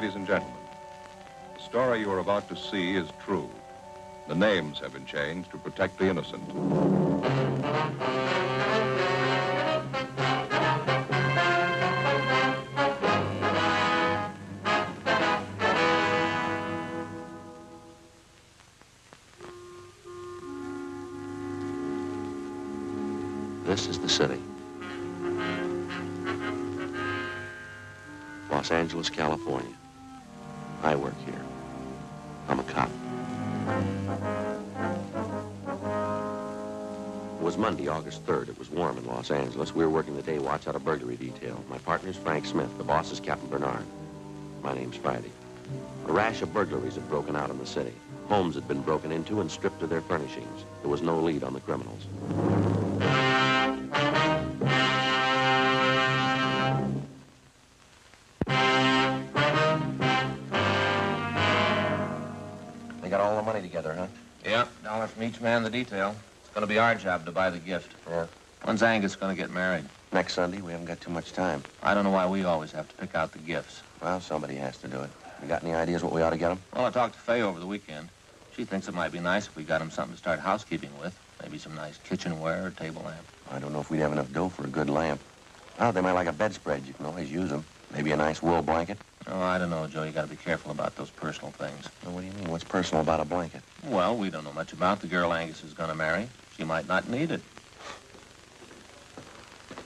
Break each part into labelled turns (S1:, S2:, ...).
S1: Ladies and gentlemen, the story you are about to see is true. The names have been changed to protect the innocent.
S2: This is the city. Los Angeles, California. I work here. I'm a cop. It was Monday, August 3rd. It was warm in Los Angeles. We were working the day watch out of burglary detail. My partner's Frank Smith. The boss is Captain Bernard. My name's Friday. A rash of burglaries had broken out in the city. Homes had been broken into and stripped of their furnishings. There was no lead on the criminals. They got all the money together, huh?
S3: Yeah, $1 from each man in the detail. It's going to be our job to buy the gift.
S2: Yeah.
S3: When's Angus going to get married?
S2: Next Sunday. We haven't got too much time.
S3: I don't know why we always have to pick out the gifts.
S2: Well, somebody has to do it. You got any ideas what we ought to get them?
S3: Well, I talked to Faye over the weekend. She thinks it might be nice if we got him something to start housekeeping with. Maybe some nice kitchenware or table lamp.
S2: I don't know if we'd have enough dough for a good lamp. Oh, they might like a bedspread. You can always use them. Maybe a nice wool blanket.
S3: Oh, I don't know, Joe. You got to be careful about those personal things.
S2: Well, what do you mean? What's personal about a blanket?
S3: Well, we don't know much about the girl Angus is going to marry. She might not need it.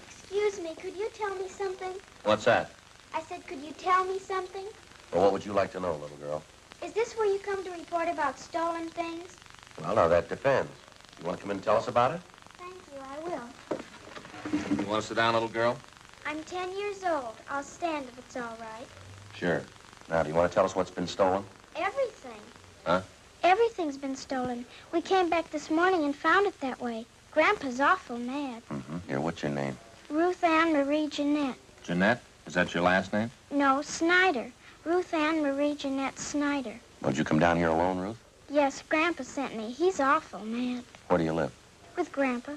S4: Excuse me, could you tell me something?
S2: What's that?
S4: I said, could you tell me something?
S2: Well, what would you like to know, little girl?
S4: Is this where you come to report about stolen things?
S2: Well, now, that depends. You want to come in and tell us about it?
S4: Thank you, I will.
S3: You want to sit down, little girl?
S4: I'm 10 years old. I'll stand if it's all right.
S2: Sure. Now, do you want to tell us what's been stolen?
S4: Everything.
S2: Huh?
S4: Everything's been stolen. We came back this morning and found it that way. Grandpa's awful mad.
S2: Mm-hmm. Here, what's your name?
S4: Ruth Ann Marie Jeanette.
S3: Jeanette? Is that your last name?
S4: No, Snyder. Ruth Ann Marie Jeanette Snyder.
S2: Well, did you come down here alone, Ruth?
S4: Yes, Grandpa sent me. He's awful mad.
S2: Where do you live?
S4: With Grandpa.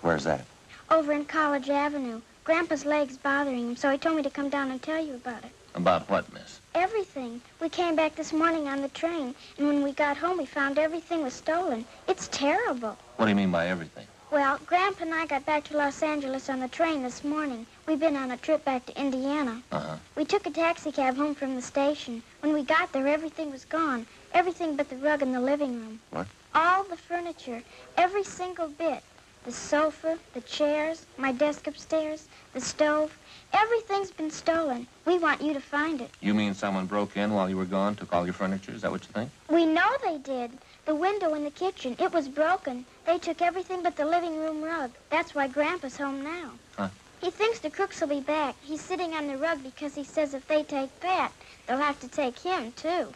S2: Where's that?
S4: Over in College Avenue. Grandpa's leg's bothering him, so he told me to come down and tell you about it.
S3: About what, miss?
S4: Everything. We came back this morning on the train, and when we got home, we found everything was stolen. It's terrible.
S3: What do you mean by everything?
S4: Well, Grandpa and I got back to Los Angeles on the train this morning. We've been on a trip back to Indiana.
S3: Uh-huh.
S4: We took a taxi cab home from the station. When we got there, everything was gone. Everything but the rug in the living room.
S2: What?
S4: All the furniture. Every single bit. The sofa, the chairs, my desk upstairs, the stove. Everything's been stolen. We want you to find it.
S3: You mean someone broke in while you were gone, took all your furniture? Is that what you think?
S4: We know they did. The window in the kitchen, it was broken. They took everything but the living room rug. That's why Grandpa's home now.
S3: Huh?
S4: He thinks the crooks will be back. He's sitting on the rug because he says if they take that, they'll have to take him, too.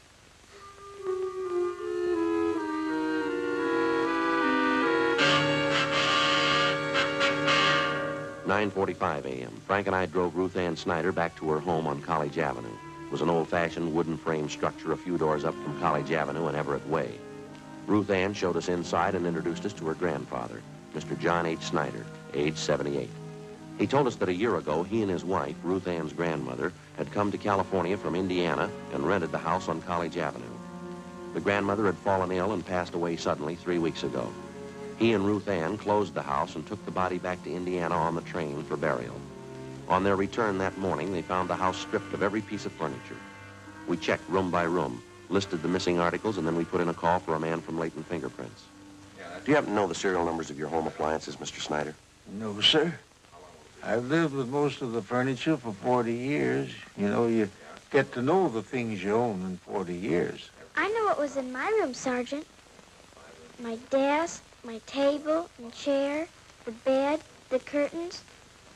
S2: "9:45 a.m. Frank and I drove Ruth Ann Snyder back to her home on College Avenue. It was an old-fashioned wooden frame structure a few doors up from College Avenue and Everett Way. Ruth Ann showed us inside and introduced us to her grandfather, Mr. John H. Snyder, age 78. He told us that a year ago, he and his wife, Ruth Ann's grandmother, had come to California from Indiana and rented the house on College Avenue. The grandmother had fallen ill and passed away suddenly 3 weeks ago. He and Ruth Ann closed the house and took the body back to Indiana on the train for burial. On their return that morning, they found the house stripped of every piece of furniture. We checked room by room, listed the missing articles, and then we put in a call for a man from Leighton Fingerprints. Do you happen to know the serial numbers of your home appliances, Mr. Snyder?
S5: No, sir. I've lived with most of the furniture for 40 years. You know, you get to know the things you own in 40 years.
S4: I know what was in my room, Sergeant. My desk, my table and chair, the bed, the curtains.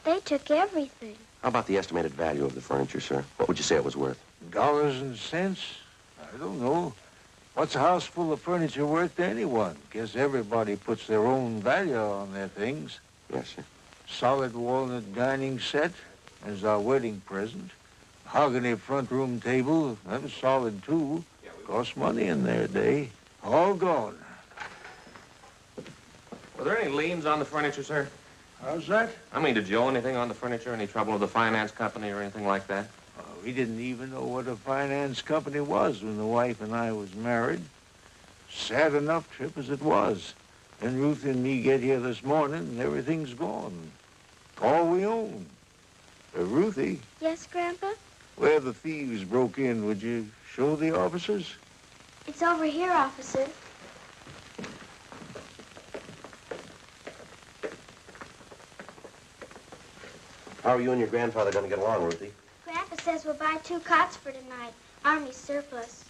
S4: They took everything.
S2: How about the estimated value of the furniture, sir? What would you say it was worth?
S5: Dollars and cents? I don't know. What's a house full of furniture worth to anyone? Guess everybody puts their own value on their things.
S2: Yes, sir.
S5: Solid walnut dining set as our wedding present. Mahogany front room table, that was solid too. Cost money in their day. All gone.
S3: Were there any liens on the furniture, sir?
S5: How's that?
S3: I mean, did you owe anything on the furniture? Any trouble with the finance company or anything like that?
S5: We didn't even know what a finance company was when the wife and I was married. Sad enough trip as it was. Then Ruth and me get here this morning and everything's gone. All we own. Ruthie.
S4: Yes, Grandpa?
S5: Where the thieves broke in, would you show the officers?
S4: It's over here, officer.
S2: How are you and your grandfather going to get along, Ruthie?
S4: Grandpa says we'll buy 2 cots for tonight. Army surplus.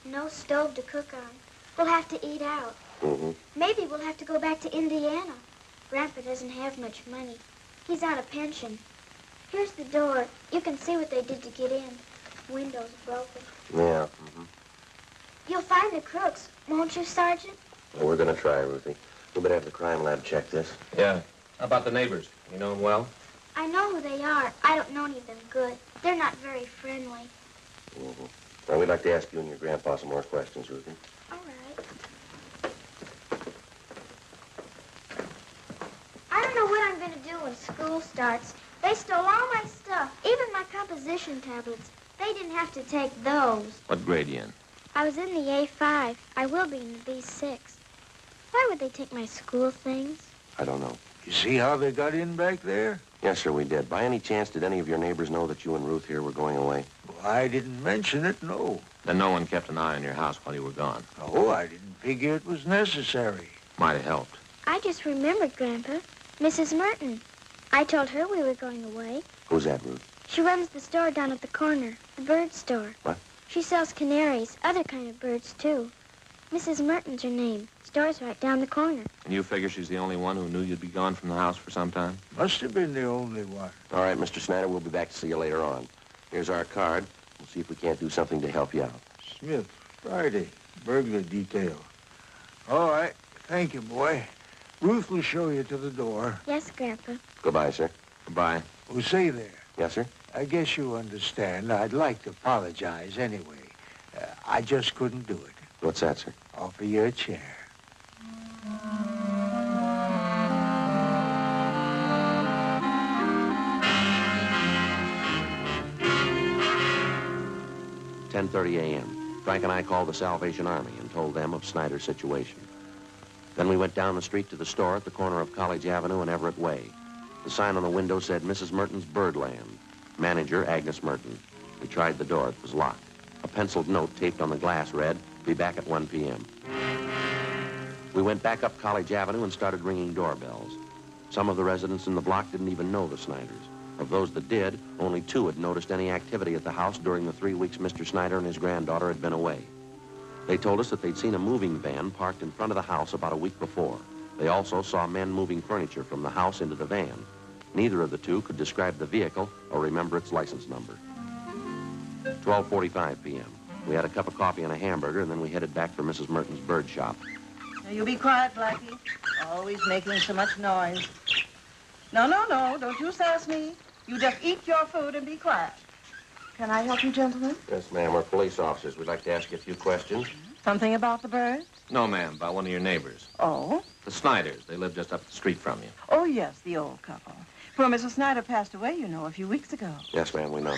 S4: No stove to cook on. We'll have to eat out.
S2: Mm-hmm.
S4: Maybe we'll have to go back to Indiana. Grandpa doesn't have much money. He's on a pension. Here's the door. You can see what they did to get in. Window's broken.
S2: Yeah. Mm-hmm.
S4: You'll find the crooks, won't you, Sergeant?
S2: Well, we're going to try, Ruthie. We better have the crime lab check this.
S3: Yeah. How about the neighbors? You know them well?
S4: I know who they are. I don't know any of them good. They're not very friendly.
S2: Mm-hmm. Well, we'd like to ask you and your grandpa some more questions, Ruthie.
S4: All right. I don't know what I'm going to do when school starts. They stole all my stuff, even my composition tablets. They didn't have to take those.
S3: What grade you in?
S4: I was in the A5. I will be in the B6. Why would they take my school things?
S2: I don't know.
S5: You see how they got in back there?
S2: Yes, sir, we did. By any chance, did any of your neighbors know that you and Ruth here were going away?
S5: Well, I didn't mention it, no.
S3: Then no one kept an eye on your house while you were gone.
S5: Oh, I didn't figure it was necessary.
S3: Might have helped.
S4: I just remembered, Grandpa. Mrs. Merton. I told her we were going away.
S2: Who's that, Ruth?
S4: She runs the store down at the corner, the bird store.
S2: What?
S4: She sells canaries, other kind of birds, too. Mrs. Merton's her name. Store's right down the corner.
S3: And you figure she's the only one who knew you'd be gone from the house for some time?
S5: Must have been the only one.
S2: All right, Mr. Snyder, we'll be back to see you later on. Here's our card. We'll see if we can't do something to help you out.
S5: Smith, Friday, burglar detail. All right, thank you, boy. Ruth will show you to the door.
S4: Yes, Grandpa.
S2: Goodbye, sir.
S3: Goodbye.
S5: Oh, say there.
S2: Yes, sir?
S5: I guess you understand. I'd like to apologize anyway. I just couldn't do it.
S2: What's that, sir?
S5: Offer you a chair.
S2: "10:30 a.m. Frank and I called the Salvation Army and told them of Snyder's situation. Then we went down the street to the store at the corner of College Avenue and Everett Way. The sign on the window said Mrs. Merton's Birdland. Manager, Agnes Merton. We tried the door. It was locked. A penciled note taped on the glass read, "Be back at 1 p.m. We went back up College Avenue and started ringing doorbells. Some of the residents in the block didn't even know the Snyders. Of those that did, only 2 had noticed any activity at the house during the 3 weeks Mr. Snyder and his granddaughter had been away. They told us that they'd seen a moving van parked in front of the house about a week before. They also saw men moving furniture from the house into the van. Neither of the 2 could describe the vehicle or remember its license number. 12:45 p.m. We had a cup of coffee and a hamburger, and then we headed back for Mrs. Merton's bird shop.
S6: Now, you be quiet, Blackie. Always making so much noise. No, don't you sass me. You just eat your food and be quiet. Can I help you, gentlemen?
S2: Yes, ma'am. We're police officers. We'd like to ask you a few questions.
S6: Something about the birds?
S3: No, ma'am, about one of your neighbors.
S6: Oh?
S3: The Snyders. They live just up the street from you.
S6: Oh, yes, the old couple. Poor Mrs. Snyder passed away, you know, a few weeks ago.
S2: Yes, ma'am, we know.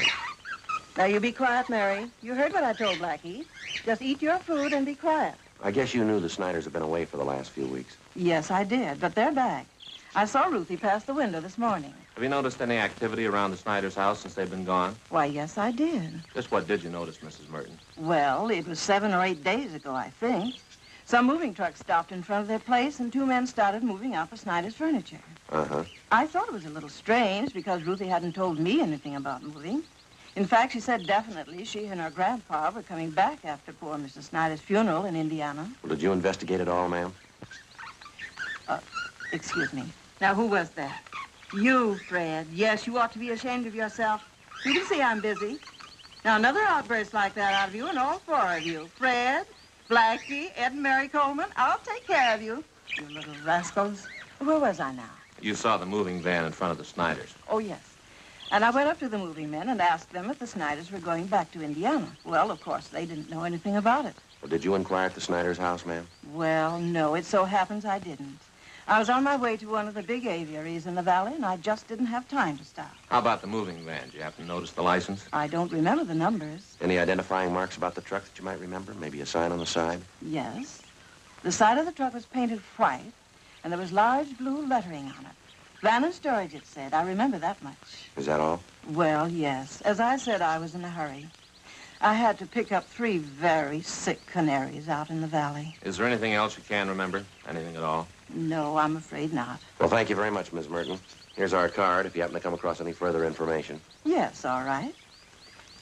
S6: Now, you be quiet, Mary. You heard what I told Blackie. Just eat your food and be quiet.
S2: I guess you knew the Snyders have been away for the last few weeks.
S6: Yes, I did, but they're back. I saw Ruthie pass the window this morning.
S3: Have you noticed any activity around the Snyders' house since they've been gone?
S6: Why, yes, I did.
S3: Just what did you notice, Mrs. Merton?
S6: Well, it was 7 or 8 days ago, I think. Some moving trucks stopped in front of their place, and 2 men started moving out for Snyder's furniture.
S2: Uh-huh.
S6: I thought it was a little strange because Ruthie hadn't told me anything about moving. In fact, she said definitely she and her grandpa were coming back after poor Mrs. Snyder's funeral in Indiana.
S2: Well, did you investigate it all, ma'am?
S6: Excuse me. Now, who was that? You, Fred. Yes, you ought to be ashamed of yourself. You can see I'm busy. Now, another outburst like that out of you and all 4 of you. Fred, Blackie, Ed and Mary Coleman, I'll take care of you. You little rascals. Where was I now?
S3: You saw the moving van in front of the Snyders.
S6: Oh, yes. And I went up to the moving men and asked them if the Snyders were going back to Indiana. Well, of course, they didn't know anything about it.
S2: Well, did you inquire at the Snyders' house, ma'am?
S6: Well, no, it so happens I didn't. I was on my way to one of the big aviaries in the valley, and I just didn't have time to stop.
S3: How about the moving van? Did you happen to notice the license?
S6: I don't remember the numbers.
S2: Any identifying marks about the truck that you might remember? Maybe a sign on the side?
S6: Yes. The side of the truck was painted white, and there was large blue lettering on it. Van and storage, it said. I remember that much.
S2: Is that all?
S6: Well, yes. As I said, I was in a hurry. I had to pick up 3 very sick canaries out in the valley.
S3: Is there anything else you can remember? Anything at all?
S6: No, I'm afraid not.
S2: Well, thank you very much, Miss Merton. Here's our card if you happen to come across any further information.
S6: Yes, all right.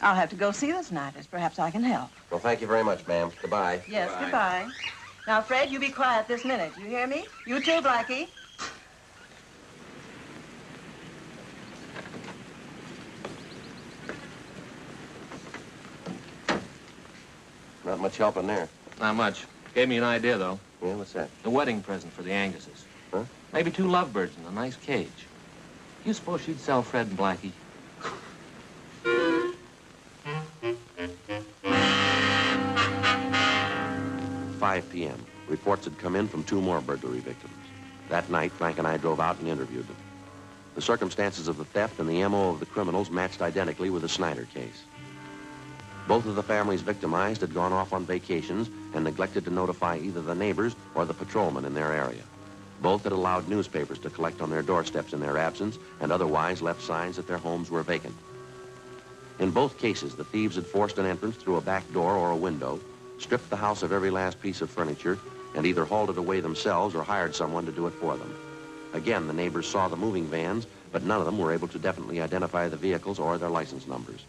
S6: I'll have to go see the Snyders. Perhaps I can help.
S2: Well, thank you very much, ma'am. Goodbye.
S6: Yes, goodbye. Now, Fred, you be quiet this minute. You hear me? You too, Blackie.
S2: Not much help in there.
S3: Not much. Gave me an idea, though.
S2: Yeah, what's that?
S3: The wedding present for the Anguses.
S2: Huh?
S3: Maybe 2 lovebirds in a nice cage. You suppose she'd sell Fred and Blackie?
S2: 5 p.m. Reports had come in from 2 more burglary victims. That night, Frank and I drove out and interviewed them. The circumstances of the theft and the M.O. of the criminals matched identically with the Snyder case. Both of the families victimized had gone off on vacations and neglected to notify either the neighbors or the patrolmen in their area. Both had allowed newspapers to collect on their doorsteps in their absence and otherwise left signs that their homes were vacant. In both cases, the thieves had forced an entrance through a back door or a window, stripped the house of every last piece of furniture, and either hauled it away themselves or hired someone to do it for them. Again, the neighbors saw the moving vans, but none of them were able to definitely identify the vehicles or their license numbers.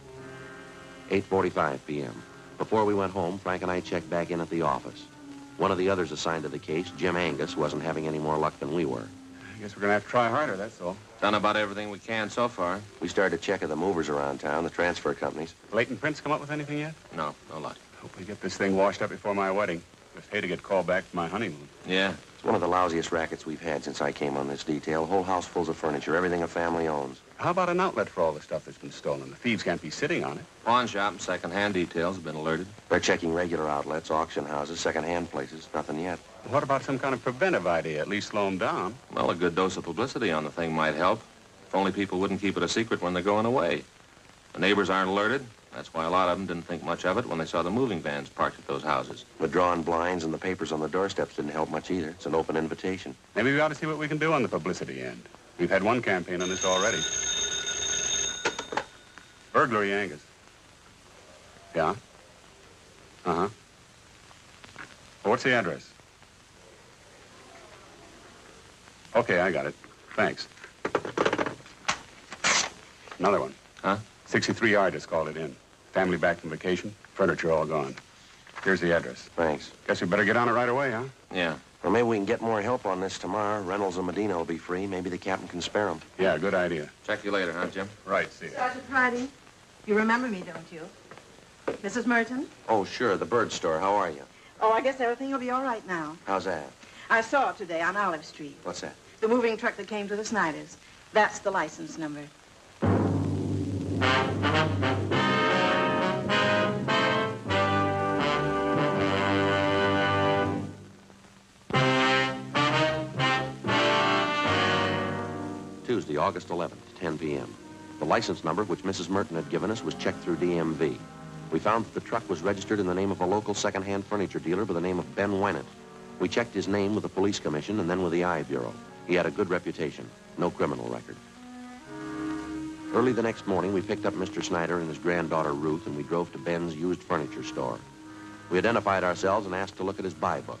S2: 8:45 p.m. Before we went home, Frank and I checked back in at the office. One of the others assigned to the case, Jim Angus, wasn't having any more luck than we were.
S7: I guess we're gonna have to try harder, that's all.
S3: Done about everything we can so far.
S2: We started checking the movers around town, the transfer companies.
S7: Leighton Prince come up with anything yet?
S3: No luck.
S7: Hope we get this thing washed up before my wedding. Just hate to get called back for my honeymoon.
S3: Yeah.
S2: It's one of the lousiest rackets we've had since I came on this detail. Whole house full of furniture, everything a family owns.
S7: How about an outlet for all the stuff that's been stolen? The thieves can't be sitting on it.
S3: Pawn shop and second-hand details have been alerted.
S2: They're checking regular outlets, auction houses, second-hand places. Nothing yet.
S7: What about some kind of preventive idea? At least slow them down.
S3: Well, a good dose of publicity on the thing might help. If only people wouldn't keep it a secret when they're going away. The neighbors aren't alerted. That's why a lot of them didn't think much of it when they saw the moving vans parked at those houses.
S2: The drawn blinds and the papers on the doorsteps didn't help much either. It's an open invitation.
S7: Maybe we ought to see what we can do on the publicity end. We've had one campaign on this already. Burglary, Angus. Yeah? Uh-huh. Well, what's the address? Okay, I got it. Thanks. Another one.
S3: Huh?
S7: 63R just called it in. Family back from vacation, furniture all gone. Here's the address.
S2: Thanks.
S7: Guess we better get on it right away, huh?
S3: Yeah.
S2: Well, maybe we can get more help on this tomorrow. Reynolds and Medina will be free. Maybe the captain can spare them.
S7: Yeah, good idea.
S3: Check you later, huh, Jim?
S7: Right, see ya.
S6: Sergeant Friday, you remember me, don't you? Mrs. Merton?
S2: Oh, sure, the bird store. How are you?
S6: Oh, I guess everything will be all right now.
S2: How's that?
S6: I saw it today on Olive Street.
S2: What's that?
S6: The moving truck that came to the Snyders. That's the license number.
S2: Tuesday, August 11th, 10 p.m. The license number, which Mrs. Merton had given us, was checked through DMV. We found that the truck was registered in the name of a local second-hand furniture dealer by the name of Ben Wennett. We checked his name with the police commission and then with the I Bureau. He had a good reputation, no criminal record. Early the next morning, we picked up Mr. Snyder and his granddaughter, Ruth, and we drove to Ben's used furniture store. We identified ourselves and asked to look at his buy book.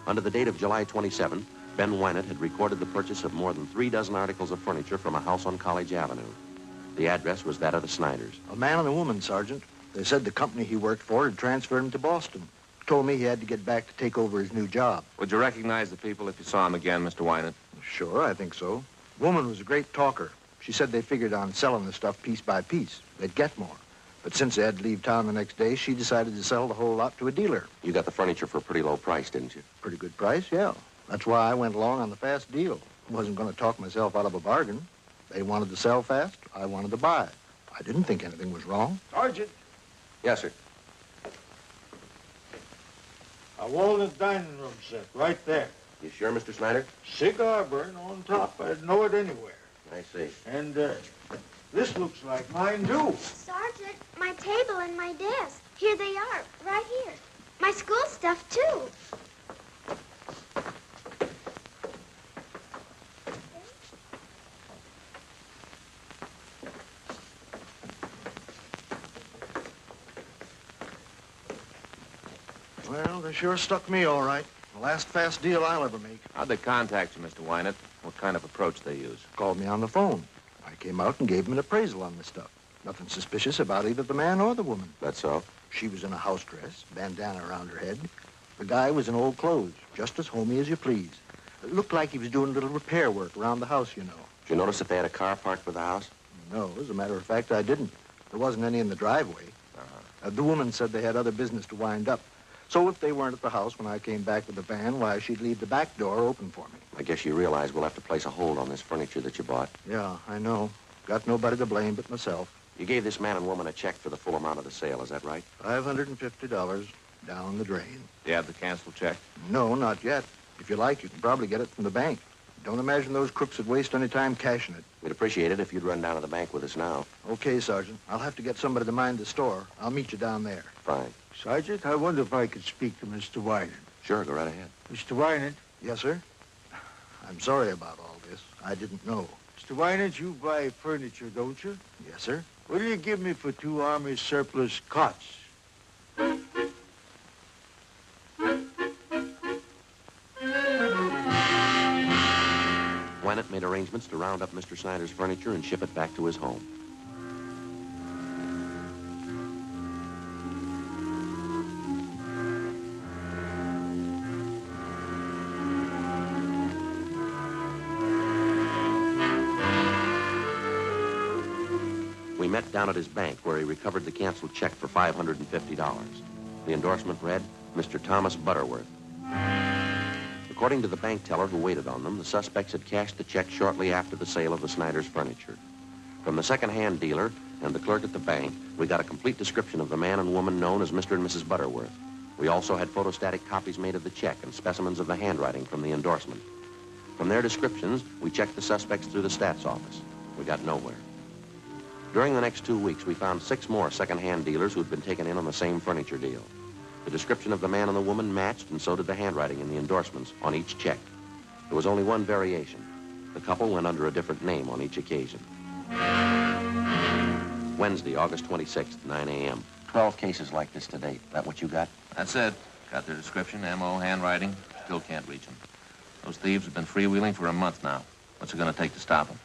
S2: Under the date of July 27th, Ben Wennett had recorded the purchase of more than 3 dozen articles of furniture from a house on College Avenue. The address was that of the Snyders.
S8: A man and a woman, Sergeant. They said the company he worked for had transferred him to Boston. Told me he had to get back to take over his new job.
S3: Would you recognize the people if you saw them again, Mr. Wynant?
S8: Sure, I think so. Woman was a great talker. She said they figured on selling the stuff piece by piece. They'd get more. But since they had to leave town the next day, she decided to sell the whole lot to a dealer.
S2: You got the furniture for a pretty low price, didn't you?
S8: Pretty good price, yeah. That's why I went along on the fast deal. Wasn't going to talk myself out of a bargain. They wanted to sell fast. I wanted to buy. I didn't think anything was wrong.
S5: Sergeant,
S2: Yes, sir.
S5: a walnut dining room set right there.
S2: You sure, Mr. Snyder?
S5: Cigar burn on top. I'd know it anywhere.
S2: I see.
S5: And this looks like mine, too.
S4: Sergeant, my table and my desk. Here they are, right here. My school stuff, too.
S8: Well, they sure stuck me all right. The last fast deal I'll ever make.
S3: How'd they contact you, Mr. Wynant? What kind of approach they use?
S8: Called me on the phone. I came out and gave him an appraisal on the stuff. Nothing suspicious about either the man or the woman.
S2: That's so?
S8: She was in a house dress, bandana around her head. The guy was in old clothes, just as homey as you please. It looked like he was doing a little repair work around the house, you know.
S2: Did you notice if they had a car parked with the house?
S8: No, as a matter of fact, I didn't. There wasn't any in the driveway. The woman said they had other business to wind up. So if they weren't at the house when I came back with the van, why, she'd leave the back door open for me.
S2: I guess you realize we'll have to place a hold on this furniture that you bought.
S8: Yeah, I know. Got nobody to blame but myself.
S2: You gave this man and woman a check for the full amount of the sale, is that right?
S8: $550 down the drain.
S3: You have the canceled check?
S8: No, not yet. If you like, you can probably get it from the bank. Don't imagine those crooks would waste any time cashing it.
S2: We'd appreciate it if you'd run down to the bank with us now.
S8: Okay, Sergeant. I'll have to get somebody to mind the store. I'll meet you down there.
S2: Fine.
S5: Sergeant, I wonder if I could speak to Mr. Wynant.
S2: Sure, go right ahead.
S5: Mr. Wynant?
S8: Yes, sir? I'm sorry about all this. I didn't know.
S5: Mr. Wynant, you buy furniture, don't you?
S8: Yes, sir?
S5: What do you give me for 2 Army surplus cots?
S2: Wynant made arrangements to round up Mr. Snyder's furniture and ship it back to his home. We met down at his bank where he recovered the canceled check for $550. The endorsement read, Mr. Thomas Butterworth. According to the bank teller who waited on them, the suspects had cashed the check shortly after the sale of the Snyder's furniture. From the second-hand dealer and the clerk at the bank, we got a complete description of the man and woman known as Mr. and Mrs. Butterworth. We also had photostatic copies made of the check and specimens of the handwriting from the endorsement. From their descriptions, we checked the suspects through the stats office. We got nowhere. During the next 2 weeks, we found 6 more second-hand dealers who'd been taken in on the same furniture deal. The description of the man and the woman matched, and so did the handwriting in the endorsements on each check. There was only one variation. The couple went under a different name on each occasion. Wednesday, August 26th, 9 a.m. 12 cases like this to date. That what you got?
S3: That's it. Got their description, M.O., handwriting. Still can't reach them. Those thieves have been freewheeling for a month now. What's it going to take to stop them?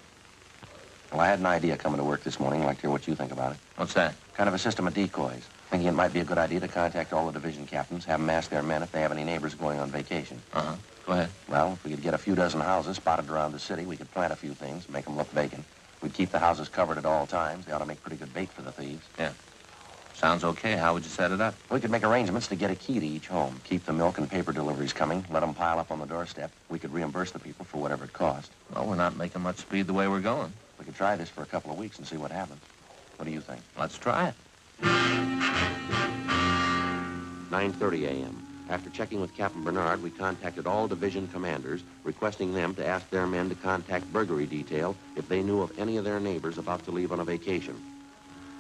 S2: Well, I had an idea coming to work this morning. I'd like to hear what you think about it.
S3: What's that?
S2: Kind of a system of decoys. Thinking it might be a good idea to contact all the division captains, have them ask their men if they have any neighbors going on vacation.
S3: Uh-huh. Go ahead.
S2: Well, if we could get a few dozen houses spotted around the city, we could plant a few things, make them look vacant. We'd keep the houses covered at all times. They ought to make pretty good bait for the thieves.
S3: Yeah. Sounds okay. How would you set it up?
S2: We could make arrangements to get a key to each home, keep the milk and paper deliveries coming, let them pile up on the doorstep. We could reimburse the people for whatever it cost.
S3: Well, we're not making much speed the way we're going.
S2: We could try this for a couple of weeks and see what happens. What do you think?
S3: Let's try it.
S2: 9:30 a.m. After checking with Captain Bernard, we contacted all division commanders, requesting them to ask their men to contact burglary detail if they knew of any of their neighbors about to leave on a vacation.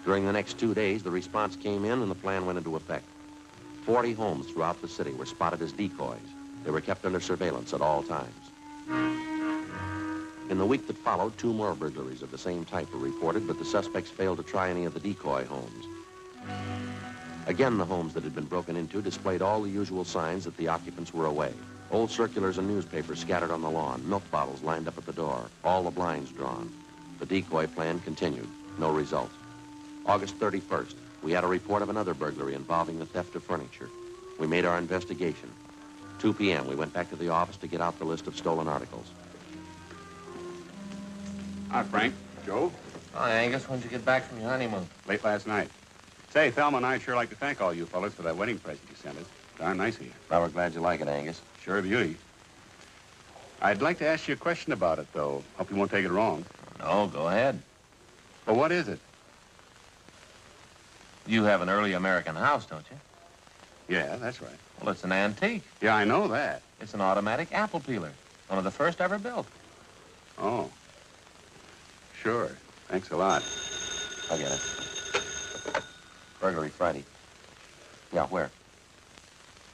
S2: During the next 2 days, the response came in and the plan went into effect. 40 homes throughout the city were spotted as decoys. They were kept under surveillance at all times. In the week that followed, 2 more burglaries of the same type were reported, but the suspects failed to try any of the decoy homes. Again, the homes that had been broken into displayed all the usual signs that the occupants were away. Old circulars and newspapers scattered on the lawn, milk bottles lined up at the door, all the blinds drawn. The decoy plan continued. No result. August 31st, we had a report of another burglary involving the theft of furniture. We made our investigation. 2 p.m., we went back to the office to get out the list of stolen articles.
S7: Hi, Frank. Joe?
S3: Oh, Angus, when'd you get back from your honeymoon?
S7: Late last night. Say, Thelma and I'd sure like to thank all you fellas for that wedding present you sent us. Darn nice of you.
S2: Well, we're glad you like it, Angus.
S7: Sure a beauty. I'd like to ask you a question about it, though. Hope you won't take it wrong.
S3: No, go ahead.
S7: Well, what is it?
S3: You have an early American house, don't you?
S7: Yeah, that's right.
S3: Well, it's an antique.
S7: Yeah, I know that.
S3: It's an automatic apple peeler. One of the first ever built.
S7: Oh. Sure. Thanks a lot.
S2: I'll get it. Burglary Friday. Yeah, where?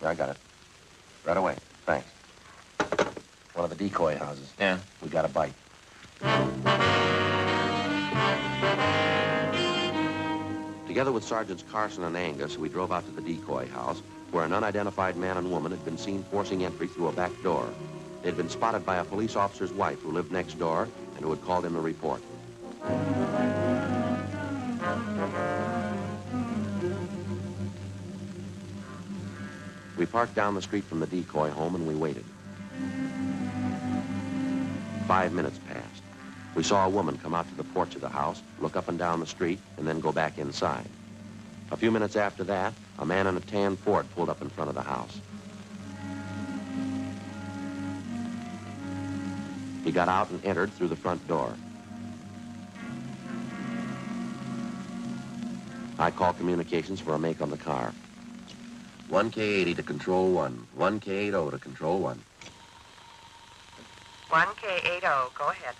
S2: Yeah, I got it. Right away. Thanks. One of the decoy houses.
S3: Yeah.
S2: We got a bite. Together with Sergeants Carson and Angus, we drove out to the decoy house, where an unidentified man and woman had been seen forcing entry through a back door. They'd been spotted by a police officer's wife who lived next door and who had called in the report. We parked down the street from the decoy home and we waited. 5 minutes passed. We saw a woman come out to the porch of the house, look up and down the street, and then go back inside. A few minutes after that, a man in a tan Ford pulled up in front of the house. He got out and entered through the front door. I called communications for a make on the car. 1K80 to control 1. 1K80 to control 1.
S6: 1K80, go ahead.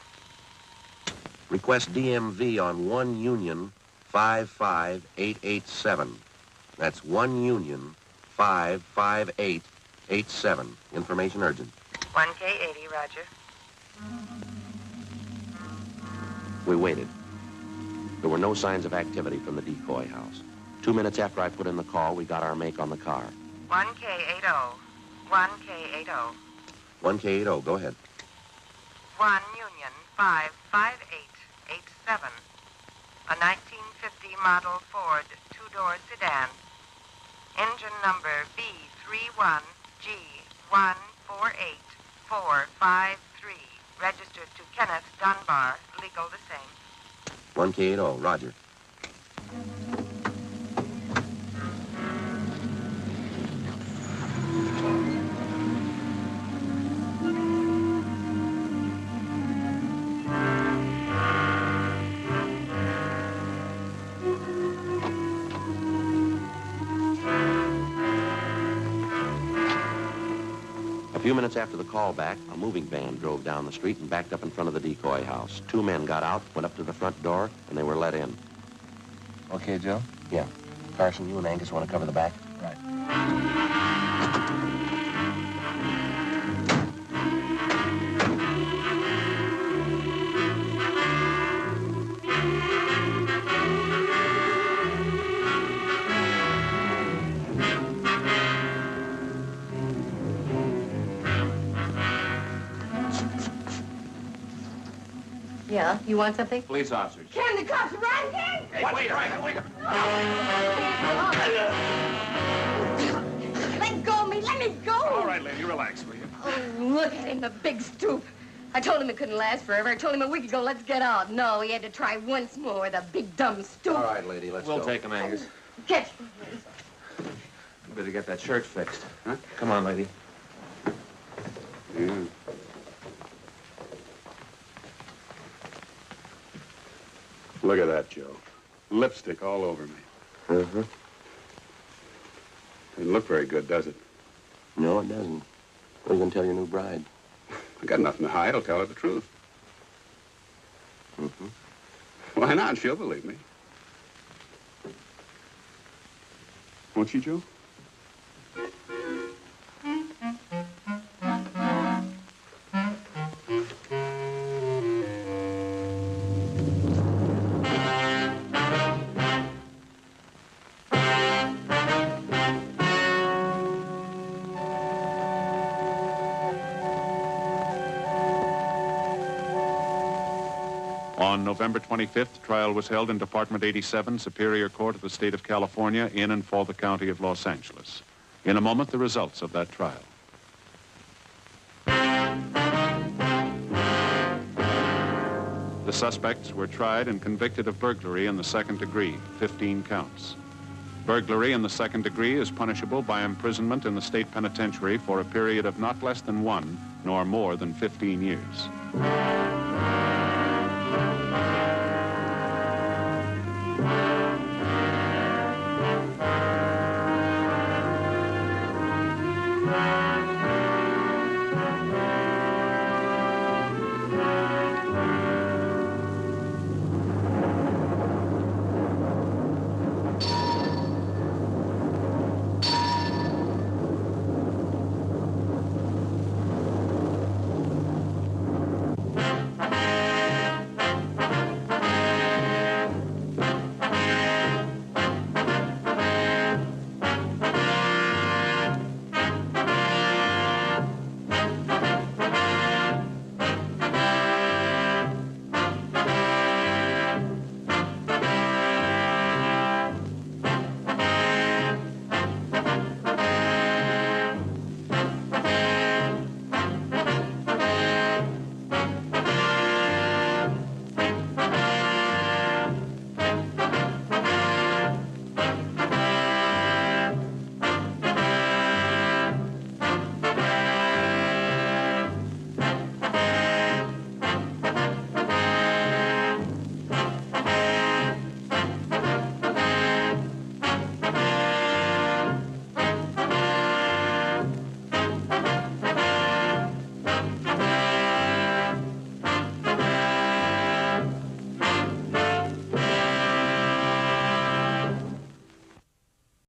S2: Request DMV on 1 Union 55887. That's 1 Union 55887. Information urgent.
S6: 1K80, roger.
S2: We waited. There were no signs of activity from the decoy house. 2 minutes after I put in the call, we got our make on the car.
S6: 1K80. 1K80.
S2: 1K80, go ahead.
S6: 1 Union 55887. A 1950 model Ford two-door sedan. Engine number B31G148453. Registered to Kenneth Dunbar. Legal the same.
S2: 1K80, roger. A few minutes after the call back, a moving van drove down the street and backed up in front of the decoy house. 2 men got out, went up to the front door, and they were let in.
S3: Okay, Joe?
S2: Yeah. Carson, you and Angus want to cover the back?
S3: Right.
S9: Yeah, you want something?
S3: Police officers.
S9: Can the cops run again?
S3: Hey, wait.
S9: Let go of me, let me go!
S7: All right, lady, relax, will you?
S9: Oh, look at him, the big stoop. I told him it couldn't last forever. I told him a week ago, let's get out. No, he had to try once more, the big dumb stoop.
S2: All right, lady, let's go.
S3: We'll take him, Angus.
S9: Catch me, please.
S3: You better get that shirt fixed.
S7: Huh?
S3: Come on, lady.
S7: Yeah. Look at that, Joe. Lipstick all over me.
S2: Uh-huh.
S7: Doesn't look very good, does it?
S2: No, it doesn't. What are you going to tell your new bride?
S7: I got nothing to hide. I'll tell her the truth.
S2: Mm-hmm.
S7: Why not? She'll believe me. Won't she, Joe?
S10: On November 25th, trial was held in Department 87, Superior Court of the State of California, in and for the County of Los Angeles. In a moment, the results of that trial. The suspects were tried and convicted of burglary in the second degree, 15 counts. Burglary in the second degree is punishable by imprisonment in the state penitentiary for a period of not less than 1 nor more than 15 years.